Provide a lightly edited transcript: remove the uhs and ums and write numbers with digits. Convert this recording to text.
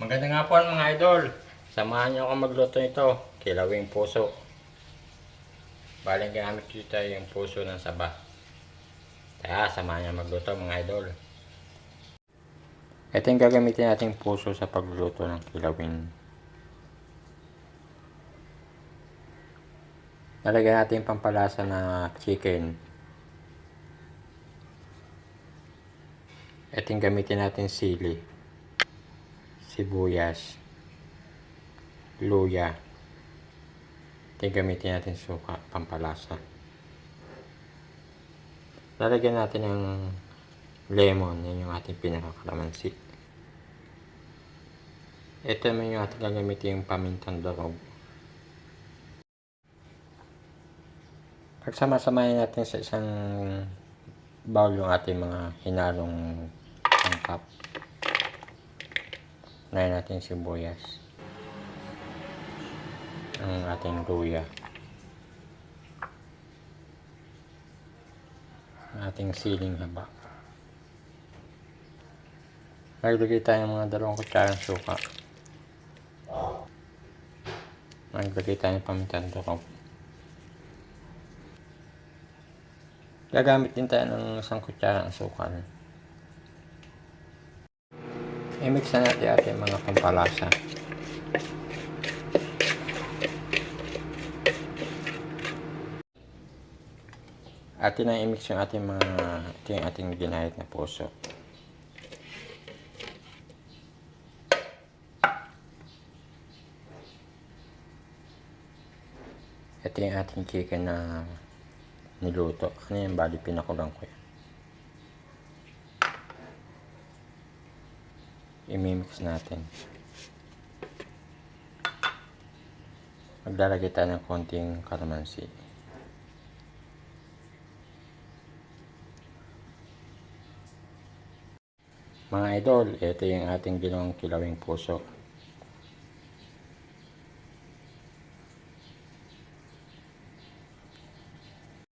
Magandang hapon mga idol. Samahan niyo ako magluto nito, kilawing puso. Baling gamit dito yung puso ng saba. Kaya samahan niyo magluto mga idol. Ito yung gagamitin nating puso sa pagluluto ng kilawing. Lalagyan natin yung pampalasa na chicken. Ito yung gamitin natin sili, sibuyas, luya. Ito yung gamitin natin suka, pampalasa. Lalagyan natin ng lemon, yan yung ating pinakakalamansi. Ito naman yung ating gagamitin yung pamintang durog. Pagsama-samahin natin sa isang bowl yung ating mga hinalong sangkap. Unahin natin sibuyas, ang ating luya, ang ating siling haba. Maglagay tayo ng mga 2 kutsarang suka. Maglagay tayo ng pamintang durog. Gagamit din tayo ng 1 kutsarang asukal. I-mix na natin ating mga pampalasa. Atin na i-mix yung ating ito yung ating ginahit na puso. Ito yung ating chicken na niluto. Ano yan? Bali, pinakulang ko yan. I-mix natin. Maglalagay tayo ng konting kalamansi. Mga idol, ito yung ating ginawang kilawing puso.